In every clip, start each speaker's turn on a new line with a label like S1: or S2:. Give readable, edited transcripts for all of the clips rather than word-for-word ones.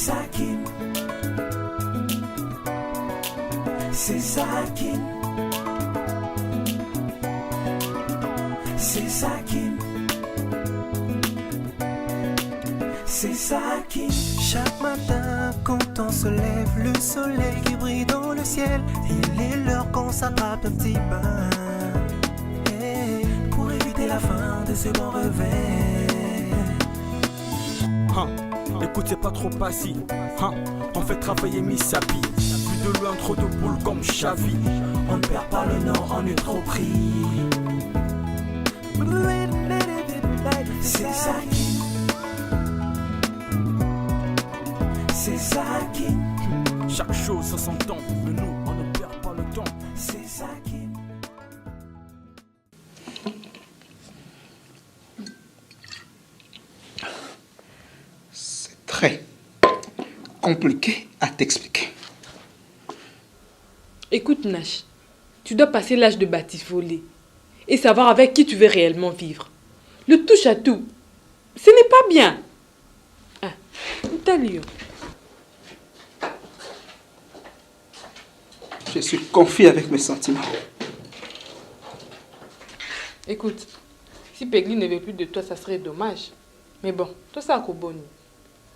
S1: Sakin. C'est Sakin. C'est Sakin. C'est Sakin. Chaque matin quand on se lève, le soleil qui brille dans le ciel, il est l'heure qu'on s'attrape un petit bain, hey, pour éviter la fin de ce bon réveil.
S2: Écoute, c'est pas trop passif. On fait travailler Misapi. Plus de loin, trop de boules comme Xavi.
S1: On ne perd pas le nord, on est trop pris. C'est Sakin. C'est Sakin.
S2: Chaque chose ça s'entend, mais nous, on ne perd pas le temps.
S1: C'est Sakin.
S3: C'est très compliqué à t'expliquer.
S4: Écoute Nash, tu dois passer l'âge de batifoler et savoir avec qui tu veux réellement vivre. Le touche à tout, ce n'est pas bien. Ah, t'as lu.
S3: Je suis confus avec mes sentiments.
S4: Écoute, si Peggy ne veut plus de toi, ça serait dommage. Mais bon, tout ça à Koboni.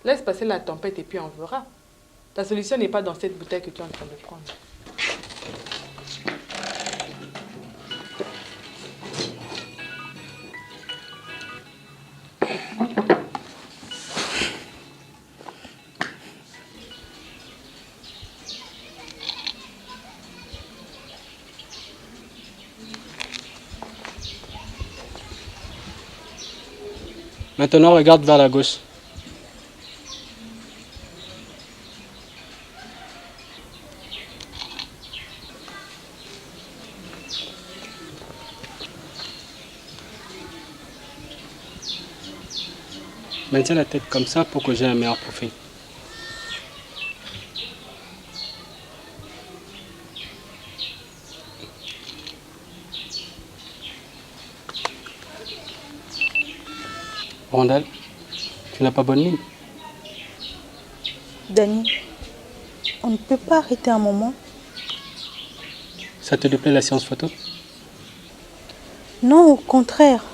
S4: Laisse passer la tempête et puis on verra. Ta solution n'est pas dans cette bouteille que tu es en train de prendre.
S5: Maintenant, regarde vers la gauche. Maintiens la tête comme ça pour que j'ai un meilleur profil. Rondel, tu n'as pas bonne mine.
S6: Dani, on ne peut pas arrêter un moment?
S5: Ça te déplaît la séance photo?
S6: Non, au contraire.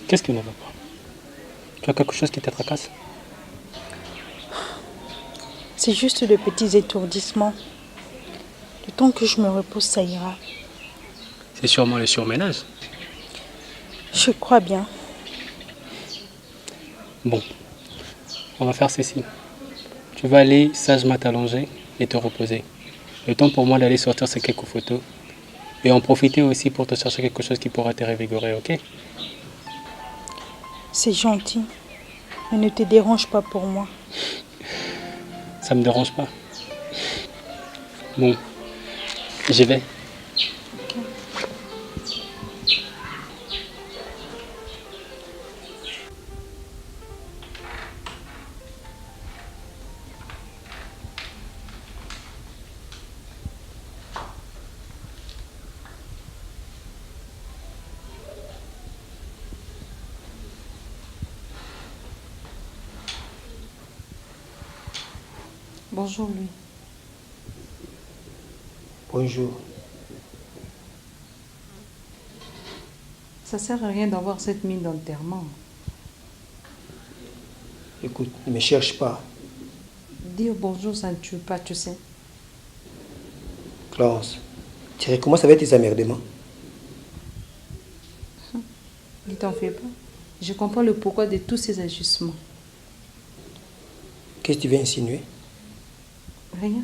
S5: Qu'est-ce qui ne va pas? Tu as quelque chose qui te tracasse?
S6: C'est juste de petits étourdissements. Le temps que je me repose, ça ira.
S5: C'est sûrement le surménage.
S6: Je crois bien.
S5: Bon, on va faire ceci. Tu vas aller sagement t'allonger et te reposer. Le temps pour moi d'aller sortir ces quelques photos et en profiter aussi pour te chercher quelque chose qui pourra te revigorer, ok?
S6: C'est gentil, mais ne te dérange pas pour moi.
S5: Ça me dérange pas. Bon, j'y vais.
S7: Bonjour, Louis.
S3: Bonjour.
S7: Ça sert à rien d'avoir cette mine d'enterrement.
S3: Écoute, ne me cherche pas.
S7: Dire bonjour, ça ne tue pas, tu sais.
S3: Clarence, tu recommences avec tes emmerdements.
S7: Ne t'en fais pas. Je comprends le pourquoi de tous ces ajustements.
S3: Qu'est-ce que tu veux insinuer?
S7: Rien.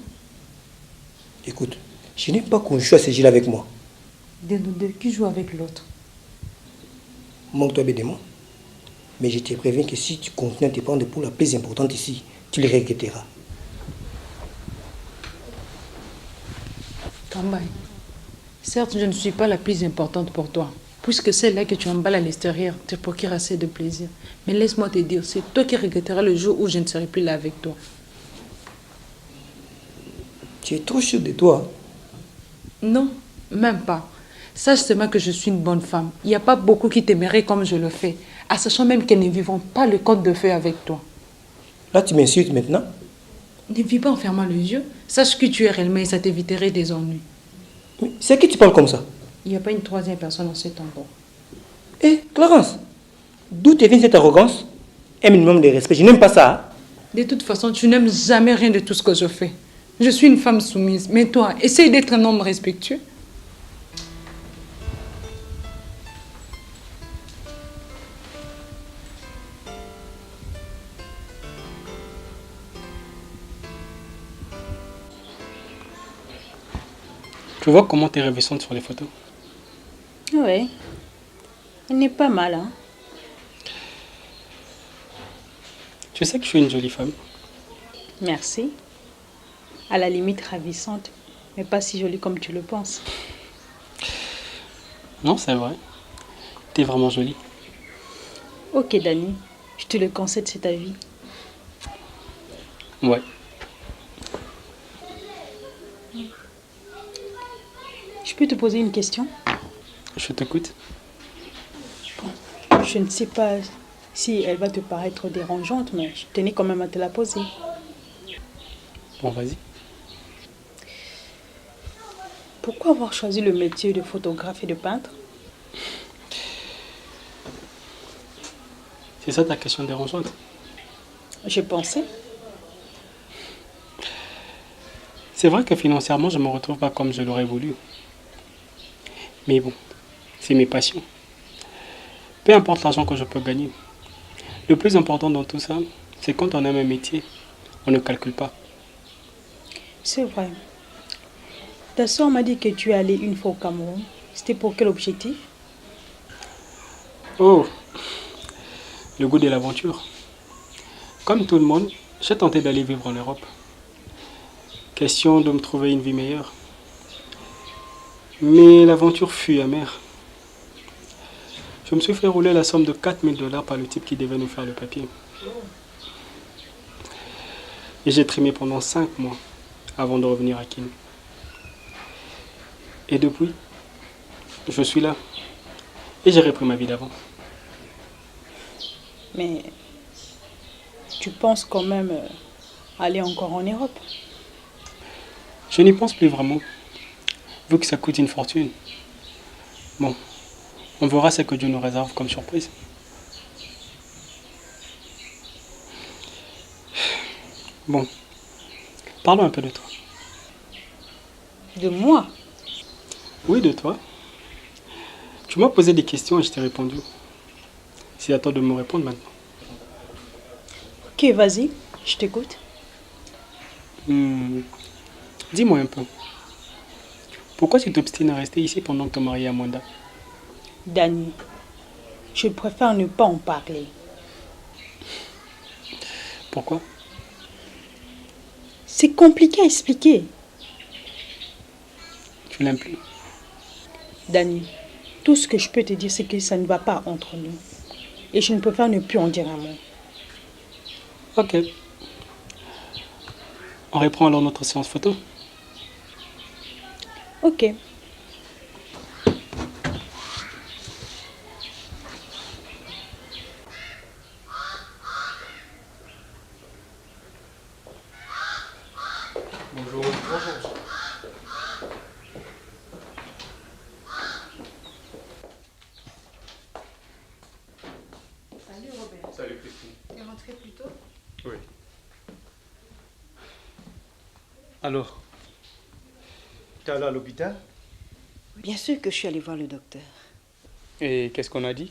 S3: Écoute, je n'aime pas qu'on joue à ce jeu avec moi.
S7: De nous deux, qui joue avec l'autre?
S3: Manque-toi bêtement. Mais je te préviens que si tu continues à te prendre pour la plus importante ici, tu le regretteras.
S7: Kambay, certes, je ne suis pas la plus importante pour toi, puisque celle-là que tu emballes à l'extérieur te procure assez de plaisir. Mais laisse-moi te dire, c'est toi qui regretteras le jour où je ne serai plus là avec toi.
S3: Tu es trop sûr de toi.
S7: Non, même pas. Sache seulement que je suis une bonne femme. Il n'y a pas beaucoup qui t'aimeraient comme je le fais, en sachant même qu'elles ne vivront pas le conte de feu avec toi.
S3: Là, tu m'insultes maintenant.
S7: Ne vis pas en fermant les yeux. Sache que tu es réellement et ça t'éviterait des ennuis.
S3: Mais c'est à qui tu parles comme ça?
S7: Il n'y a pas une troisième personne dans cet endroit.
S3: Hé, Clarence, d'où te vient cette arrogance? Un minimum de respect, je n'aime pas ça. Hein?
S7: De toute façon, tu n'aimes jamais rien de tout ce que je fais. Je suis une femme soumise, mais toi, essaye d'être un homme respectueux.
S5: Tu vois comment t'es ravissante sur les photos?
S6: Oui. Elle n'est pas mal, hein.
S5: Tu sais que je suis une jolie femme.
S6: Merci. À la limite ravissante, mais pas si jolie comme tu le penses.
S5: Non, c'est vrai. T'es vraiment jolie.
S6: Ok, Dani, je te le concède, c'est ta vie.
S5: Ouais.
S6: Je peux te poser une question?
S5: Je t'écoute.
S6: Je ne sais pas si elle va te paraître dérangeante, mais je tenais quand même à te la poser.
S5: Bon, vas-y.
S6: Pourquoi avoir choisi le métier de photographe et de peintre?
S5: C'est ça ta question dérangeante?
S6: J'ai pensé.
S5: C'est vrai que financièrement, je ne me retrouve pas comme je l'aurais voulu. Mais bon, c'est mes passions. Peu importe l'argent que je peux gagner. Le plus important dans tout ça, c'est quand on aime un métier, on ne calcule pas.
S6: C'est vrai. Ta soeur m'a dit que tu es allé une fois au Cameroun. C'était pour quel objectif?
S5: Oh, le goût de l'aventure. Comme tout le monde, j'ai tenté d'aller vivre en Europe. Question de me trouver une vie meilleure. Mais l'aventure fut amère. Je me suis fait rouler la somme de 4 000 $ par le type qui devait nous faire le papier. Et j'ai trimé pendant 5 mois avant de revenir à Kin. Et depuis, je suis là. Et j'ai repris ma vie d'avant.
S6: Mais tu penses quand même aller encore en Europe?
S5: Je n'y pense plus vraiment, vu que ça coûte une fortune. Bon, on verra ce que Dieu nous réserve comme surprise. Bon, parlons un peu de toi.
S6: De moi?
S5: Oui, de toi. Tu m'as posé des questions et je t'ai répondu. C'est à toi de me répondre maintenant.
S6: Ok, vas-y, je t'écoute.
S5: Dis-moi un peu. Pourquoi tu t'obstines à rester ici pendant que ton mari est à Mwanda?
S6: Dani, je préfère ne pas en parler.
S5: Pourquoi?
S6: C'est compliqué à expliquer.
S5: Tu l'aimes plus?
S6: Dani, tout ce que je peux te dire, c'est que ça ne va pas entre nous. Et je ne préfère ne plus en dire un mot.
S5: Ok. On reprend alors notre séance photo.
S6: Ok.
S5: Bonjour.
S7: Salut Robert.
S2: Salut Christine.
S7: Tu es rentré plus tôt?
S2: Oui.
S8: Alors, t'es allé à l'hôpital?
S9: Bien sûr que je suis allée voir le docteur.
S5: Et qu'est-ce qu'on a dit?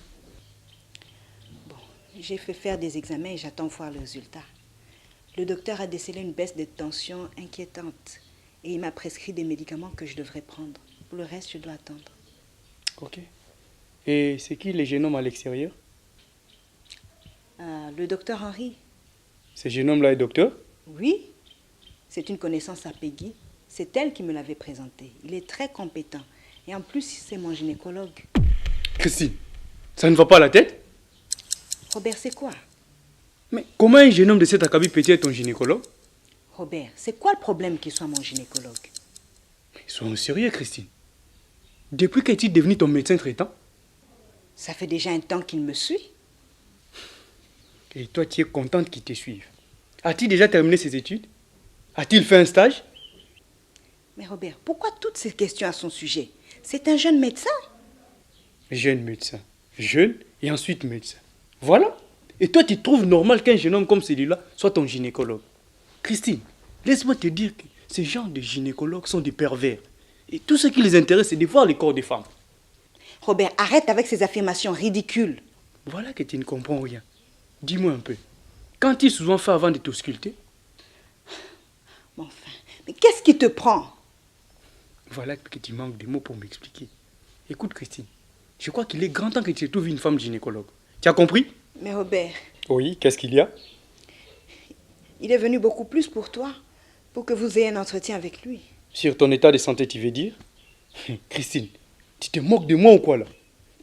S9: J'ai fait faire des examens et j'attends voir le résultat. Le docteur a décelé une baisse de tension inquiétante et il m'a prescrit des médicaments que je devrais prendre. Pour le reste, je dois attendre.
S8: Ok. Et c'est qui les jeunes hommes à l'extérieur?
S9: Le docteur Henry?
S8: Ce jeune homme-là est docteur?
S9: Oui, c'est une connaissance à Peggy. C'est elle qui me l'avait présenté. Il est très compétent. Et en plus, c'est mon gynécologue.
S8: Christine, ça ne va pas à la tête?
S9: Robert, c'est quoi?
S8: Mais comment un jeune homme de cet acabit peut être ton gynécologue?
S9: Robert, c'est quoi le problème qu'il soit mon gynécologue?
S8: Sois sérieux, Christine. Depuis qu'est-il devenu ton médecin traitant?
S9: Ça fait déjà un temps qu'il me suit.
S8: Et toi, tu es contente qu'il te suive. A-t-il déjà terminé ses études? A-t-il fait un stage?
S9: Mais Robert, pourquoi toutes ces questions à son sujet? C'est un jeune médecin.
S8: Jeune médecin. Jeune et ensuite médecin. Voilà. Et toi, tu trouves normal qu'un jeune homme comme celui-là soit ton gynécologue? Christine, laisse-moi te dire que ces genres de gynécologues sont des pervers. Et tout ce qui les intéresse, c'est de voir les corps des femmes.
S9: Robert, arrête avec ces affirmations ridicules.
S8: Voilà que tu ne comprends rien. Dis-moi un peu. Qu'ont-ils souvent fait avant de t'ausculter?
S9: Mais enfin, mais qu'est-ce qui te prend?
S8: Voilà que tu manques de mots pour m'expliquer. Écoute, Christine, je crois qu'il est grand temps que tu trouves une femme gynécologue. Tu as compris?
S9: Mais Robert,
S8: Oui, qu'est-ce qu'il y a?
S9: il est venu beaucoup plus pour toi, pour que vous ayez un entretien avec lui.
S8: Sur ton état de santé, tu veux dire? Christine, tu te moques de moi ou quoi là?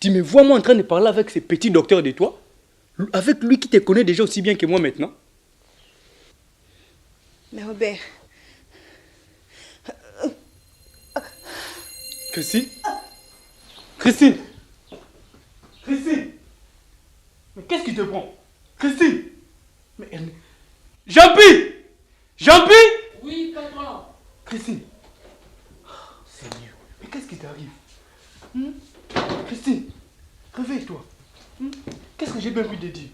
S8: Tu me vois moi en train de parler avec ce petit docteur de toi? Avec lui qui te connaît déjà aussi bien que moi maintenant?
S9: Mais Robert,
S8: Christine? Christine? Christine? Mais qu'est-ce qui te prend? Christine? Mais Jean-Pi! Jean-Pi!
S7: Oui, patron.
S8: Christine? Oh, Seigneur, mais qu'est-ce qui t'arrive? Christine, réveille-toi. Qu'est-ce que j'ai bien pu te dire?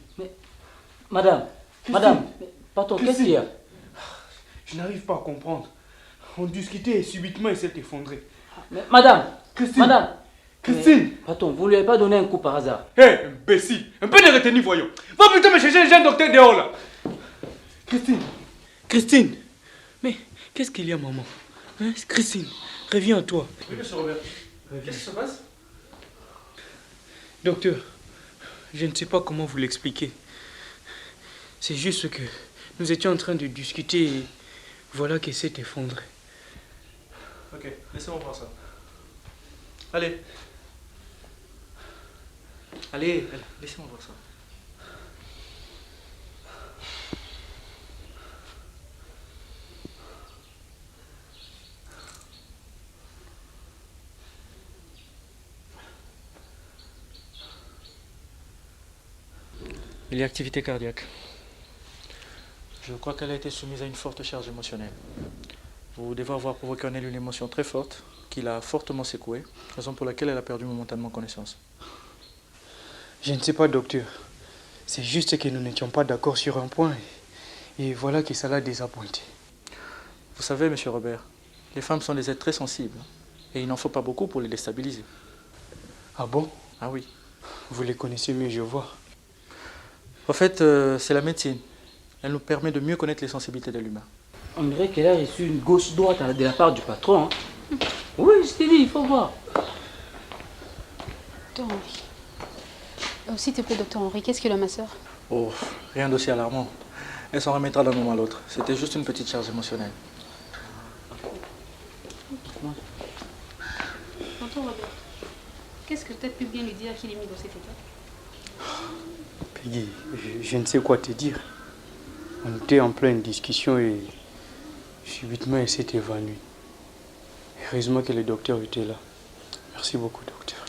S10: Madame,
S8: Christine.
S10: madame, patron, qu'est-ce qu'il y a?
S8: Je n'arrive pas à comprendre. On discutait et subitement il s'est effondré.
S10: Mais, madame,
S8: Christine.
S10: madame.
S8: Christine.
S10: Mais, patron, vous lui avez pas donné un coup par hasard?
S8: Hé, imbécile, un peu de retenue, voyons. Va plutôt me chercher un jeune docteur dehors là. Christine. Christine. Mais qu'est-ce qu'il y a, maman? Hein? Christine, reviens à toi.
S2: Oui, monsieur Robert. Qu'est-ce qui se passe?
S8: Docteur, je ne sais pas comment vous l'expliquer. C'est juste que nous étions en train de discuter et voilà qu'il s'est effondré.
S2: Ok, laissez-moi voir ça. Allez. Allez, laissez-moi voir ça. Il y a activité cardiaque. Je crois qu'elle a été soumise à une forte charge émotionnelle. Vous devez avoir provoqué en elle une émotion très forte qui l'a fortement secouée, raison pour laquelle elle a perdu momentanément connaissance.
S8: Je ne sais pas, docteur. C'est juste que nous n'étions pas d'accord sur un point et voilà que ça l'a désappointé.
S2: Vous savez, monsieur Robert, les femmes sont des êtres très sensibles et il n'en faut pas beaucoup pour les déstabiliser.
S8: Ah bon?
S2: Ah oui.
S8: Vous les connaissez mieux, je vois.
S2: En fait, c'est la médecine. Elle nous permet de mieux connaître les sensibilités de l'humain.
S10: On dirait qu'elle a reçu une gauche-droite de la part du patron. Hein. Oui, je t'ai dit, il faut voir.
S11: Docteur Henri. S'il te plaît, docteur Henri, qu'est-ce qu'il a, ma soeur?
S2: Oh, rien d'aussi alarmant. Elle s'en remettra d'un moment à l'autre. C'était juste une petite charge émotionnelle.
S11: Tonton Robert, qu'est-ce que tu as pu bien lui dire qu'il est mis dans cet état?
S8: Peggy, je ne sais quoi te dire. On était en pleine discussion et subitement elle s'est évanouie. Heureusement que le docteur était là. Merci beaucoup, docteur.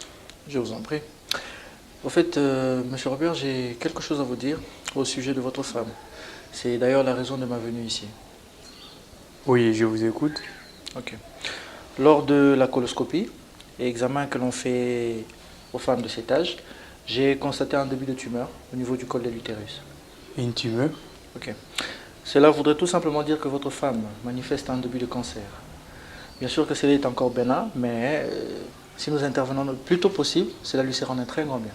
S2: Je vous en prie. Au fait, monsieur Robert, j'ai quelque chose à vous dire au sujet de votre femme. C'est d'ailleurs la raison de ma venue ici.
S8: Oui, je vous écoute.
S2: Ok. Lors de la coloscopie et examen que l'on fait aux femmes de cet âge, j'ai constaté un début de tumeur au niveau du col de l'utérus.
S8: Une tumeur?
S2: Ok. Cela voudrait tout simplement dire que votre femme manifeste un début de cancer. Bien sûr que cela est encore bénin, mais si nous intervenons le plus tôt possible, cela lui sera un très grand bien.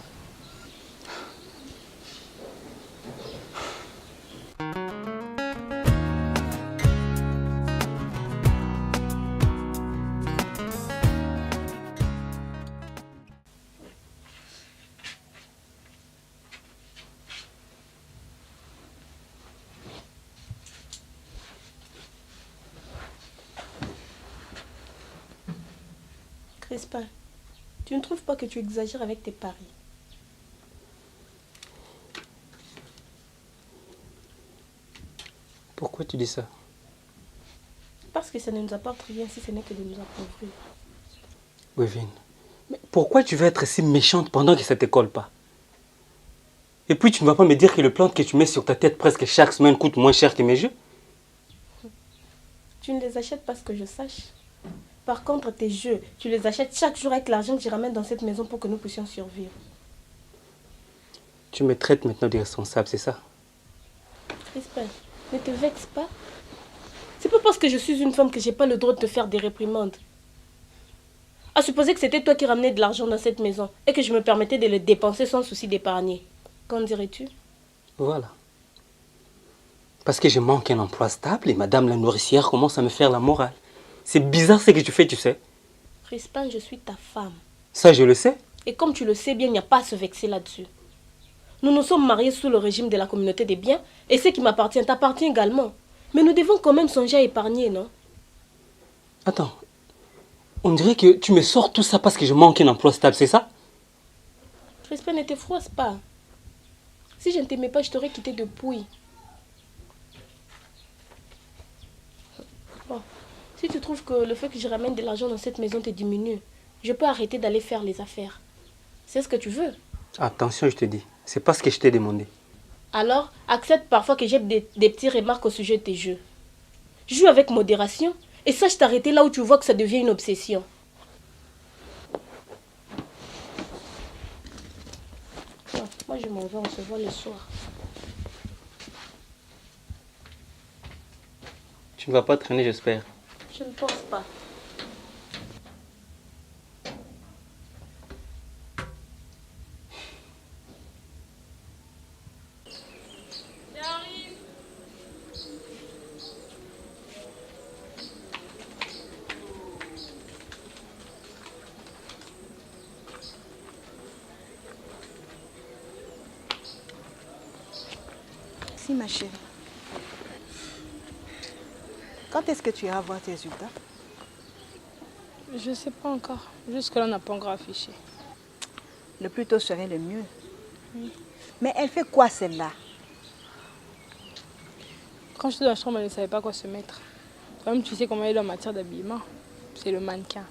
S12: Crespin, tu ne trouves pas que tu exagères avec tes paris?
S8: Pourquoi tu dis ça?
S12: Parce que ça ne nous apporte rien si ce n'est que de nous appauvrir.
S8: Wevin,
S10: Pourquoi tu veux être si méchante pendant que ça ne te colle pas? Et puis tu ne vas pas me dire que le plante que tu mets sur ta tête presque chaque semaine coûte moins cher que mes jeux?
S12: Tu ne les achètes pas, ce que je sache. Par contre, tes jeux, tu les achètes chaque jour avec l'argent que je ramène dans cette maison pour que nous puissions survivre.
S10: Tu me traites maintenant d'irresponsable, c'est ça?
S12: Crispin, ne te vexe pas. C'est pas parce que je suis une femme que j'ai pas le droit de te faire des réprimandes. À supposer que c'était toi qui ramenais de l'argent dans cette maison et que je me permettais de le dépenser sans souci d'épargner. Qu'en dirais-tu?
S10: Voilà. Parce que je manque un emploi stable et madame la nourricière commence à me faire la morale. C'est bizarre ce que tu fais, tu sais.
S12: Crispin, je suis ta femme.
S10: Ça, je le sais.
S12: Et comme tu le sais bien, il n'y a pas à se vexer là-dessus. Nous nous sommes mariés sous le régime de la communauté des biens et ce qui m'appartient t'appartient également. Mais nous devons quand même songer à épargner, non?
S10: Attends. On dirait que tu me sors tout ça parce que je manque un emploi stable, c'est ça?
S12: Crispin, ne te froisse pas. Si je ne t'aimais pas, je t'aurais quitté depuis. Bon, si tu trouves que le fait que je ramène de l'argent dans cette maison te diminue, je peux arrêter d'aller faire les affaires. C'est ce que tu veux.
S10: Attention, je te dis. C'est pas ce que je t'ai demandé.
S12: Alors, accepte parfois que j'ai des petites remarques au sujet de tes jeux. Joue avec modération et sache t'arrêter là où tu vois que ça devient une obsession. Bon, moi, je m'en vais, on se voit le soir.
S10: Tu ne vas pas traîner, j'espère.
S12: Je ne pense pas.
S9: Si, ma chérie. Quand est-ce que tu iras voir tes résultats?
S6: Je ne sais pas encore. Jusque-là, on n'a pas encore affiché.
S9: Le plus tôt serait le mieux.
S6: Oui.
S9: Mais elle fait quoi, celle-là?
S6: Quand j'étais dans la chambre, elle ne savait pas quoi se mettre. Comme tu sais comment elle est en matière d'habillement. C'est le mannequin.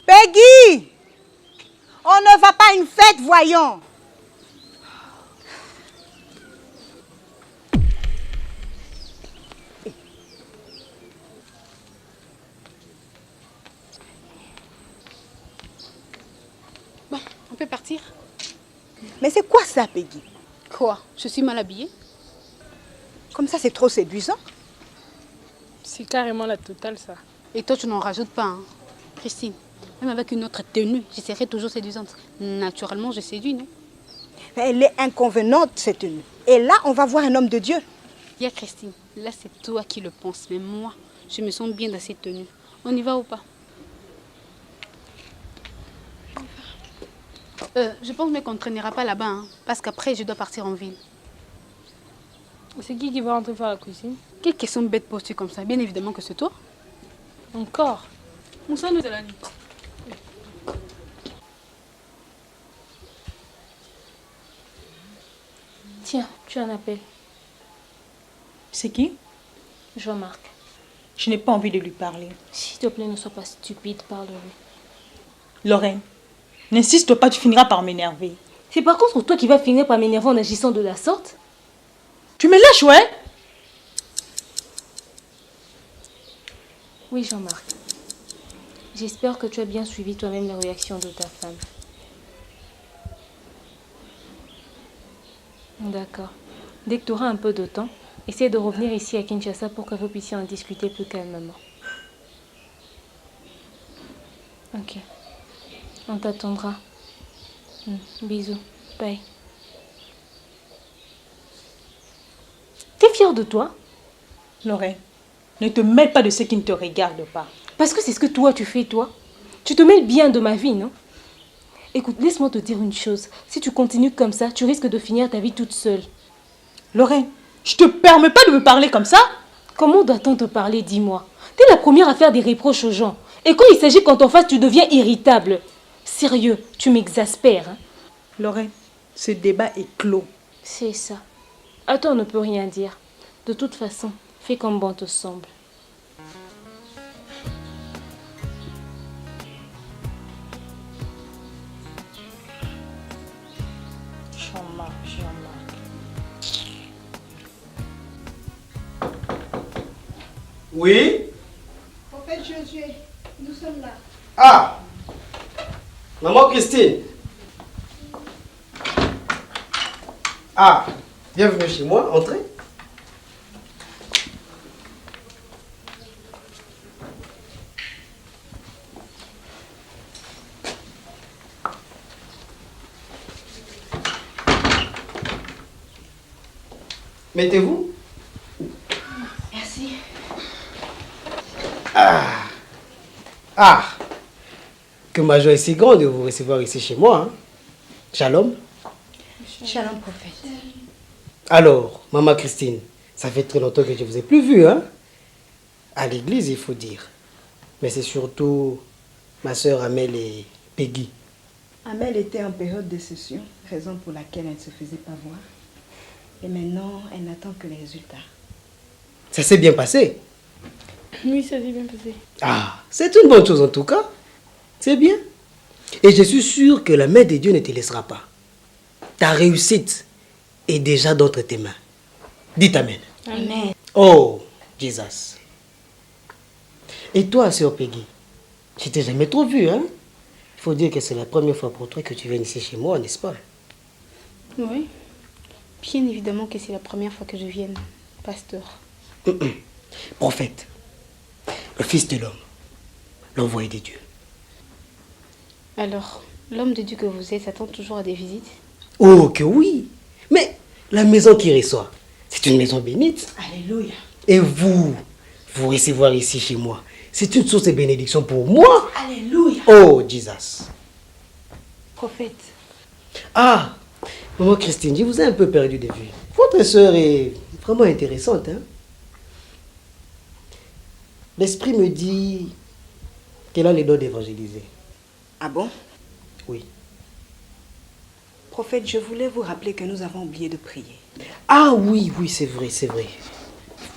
S9: Peggy! On ne va pas à une fête, voyons!
S11: Bon, on peut partir.
S9: Mais c'est quoi ça, Peggy?
S11: Quoi? Je suis mal habillée?
S9: Comme ça, c'est trop séduisant.
S6: C'est carrément la totale, ça.
S11: Et toi, tu n'en rajoutes pas, hein? Christine, même avec une autre tenue, je serai toujours séduisante. Naturellement, je séduis, non?
S9: Mais elle est inconvenante, cette tenue. Et là, on va voir un homme de Dieu.
S11: Bien, Christine, là, c'est toi qui le penses. Mais moi, je me sens bien dans cette tenue. On y va ou pas? Je pense qu'on ne traînera pas là-bas, hein, parce qu'après, je dois partir en ville.
S6: C'est qui va rentrer faire la cuisine?
S11: Quelle question bête poses-tu comme ça? Bien évidemment que c'est toi.
S6: Encore?
S11: Moussa nous a la nuit.
S12: Tiens, tu as un appel.
S6: C'est qui?
S12: Jean-Marc.
S6: Je n'ai pas envie de lui parler.
S12: S'il te plaît, ne sois pas stupide, parle-lui.
S6: Lorraine, n'insiste pas, tu finiras par m'énerver.
S12: C'est par contre toi qui vas finir par m'énerver en agissant de la sorte.
S6: Tu me lâches, ouais?
S12: Oui, Jean-Marc. J'espère que tu as bien suivi toi-même la réaction de ta femme. D'accord. Dès que tu auras un peu de temps, essaie de revenir ici à Kinshasa pour que vous puissiez en discuter plus calmement. Ok. On t'attendra. Bisous. Bye. T'es fière de toi?
S6: Lorraine, ne te mêle pas de ce qui ne te regarde pas.
S12: Parce que c'est ce que toi tu fais, toi. Tu te mêles bien de ma vie, non? Écoute, laisse-moi te dire une chose. Si tu continues comme ça, tu risques de finir ta vie toute seule.
S6: Lorraine, je te permets pas de me parler comme ça?
S12: Comment doit-on te parler, dis-moi? T'es la première à faire des reproches aux gens. Et quand il s'agit qu'en t'en face, tu deviens irritable. Sérieux, tu m'exaspères. Hein?
S6: Lorraine, ce débat est clos.
S12: C'est ça. À toi, on ne peut rien dire. De toute façon, fais comme bon te semble.
S6: J'en marre.
S3: Oui?
S9: Prophète Josué, nous sommes là.
S3: Ah! Maman Christine. Ah, bienvenue chez moi, entrez. Mettez-vous.
S9: Merci.
S3: Ah! Que ma joie est si grande de vous recevoir ici chez moi. Hein? Shalom.
S9: Shalom, prophète.
S3: Alors, maman Christine, ça fait très longtemps que je ne vous ai plus vu, hein? À l'église, il faut dire. Mais c'est surtout ma soeur Amel et Peggy.
S9: Amel était en période de session, raison pour laquelle elle ne se faisait pas voir. Et maintenant, elle n'attend que les résultats.
S3: Ça s'est bien passé?
S12: Oui, ça s'est bien passé.
S3: Ah, c'est une bonne chose en tout cas. C'est bien. Et je suis sûr que la main de Dieu ne te laissera pas. Ta réussite est déjà dans tes mains. Dites Amen.
S9: Amen.
S3: Oh, Jesus. Et toi, sœur Peggy, je t'ai jamais trop vu, hein? Il faut dire que c'est la première fois pour toi que tu viens ici chez moi, n'est-ce pas?
S11: Oui. Bien évidemment que c'est la première fois que je vienne, pasteur.
S3: Prophète, le Fils de l'homme, l'envoyé de Dieu.
S11: Alors, l'homme de Dieu que vous êtes s'attend toujours à des visites?
S3: Oh, que oui. Mais la maison qui reçoit, c'est une maison bénite.
S9: Alléluia.
S3: Et vous recevoir ici chez moi, c'est une source de bénédiction pour moi.
S9: Alléluia.
S3: Oh, Jesus.
S9: Prophète.
S3: Ah, maman Christine, je vous ai un peu perdu de vue. Votre sœur est vraiment intéressante, hein? L'esprit me dit qu'elle a les dons d'évangéliser.
S9: Ah bon?
S3: Oui.
S9: Prophète, je voulais vous rappeler que nous avons oublié de prier.
S3: Ah oui, oui, c'est vrai, c'est vrai.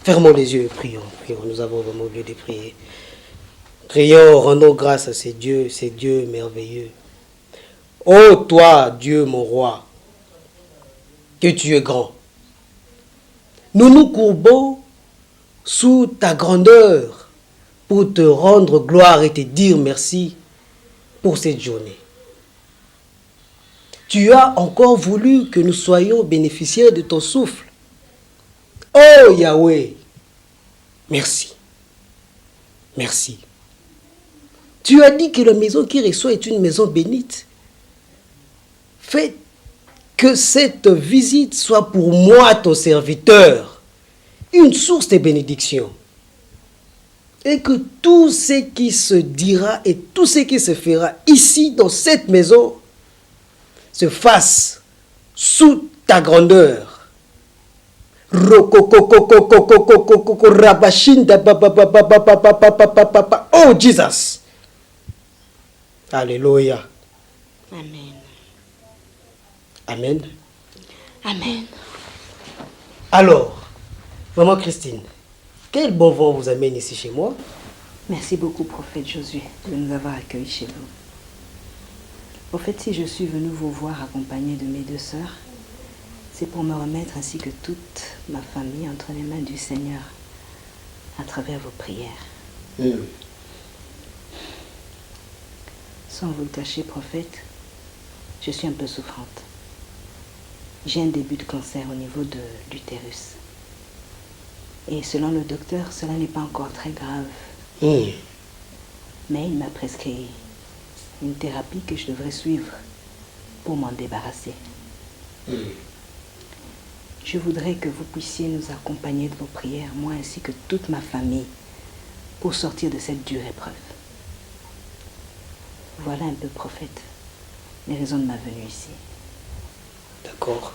S3: Fermons les yeux et prions. Nous avons vraiment oublié de prier. Prions, rendons grâce à ces dieux merveilleux. Ô toi, Dieu mon roi, que tu es grand. Nous nous courbons sous ta grandeur pour te rendre gloire et te dire merci pour cette journée. Tu as encore voulu que nous soyons bénéficiaires de ton souffle. Oh Yahweh, merci. Merci. Tu as dit que la maison qui reçoit est une maison bénite. Fais que cette visite soit pour moi, ton serviteur, une source de bénédiction. Et que tout ce qui se dira et tout ce qui se fera ici, dans cette maison, se fasse sous ta grandeur. Oh, Jesus. Alléluia.
S9: Amen.
S3: Amen.
S9: Amen.
S3: Alors, maman Christine, quel bon vent vous amène ici chez moi?
S9: Merci beaucoup, prophète Josué, de nous avoir accueillis chez vous. Au fait, si je suis venue vous voir accompagnée de mes deux sœurs, c'est pour me remettre ainsi que toute ma famille entre les mains du Seigneur à travers vos prières. Sans vous le cacher, prophète, je suis un peu souffrante. J'ai un début de cancer au niveau de l'utérus. Et selon le docteur, cela n'est pas encore très grave. Mais il m'a prescrit une thérapie que je devrais suivre pour m'en débarrasser. Je voudrais que vous puissiez nous accompagner de vos prières, moi ainsi que toute ma famille, pour sortir de cette dure épreuve. Voilà un peu, prophète, les raisons de ma venue ici.
S3: D'accord.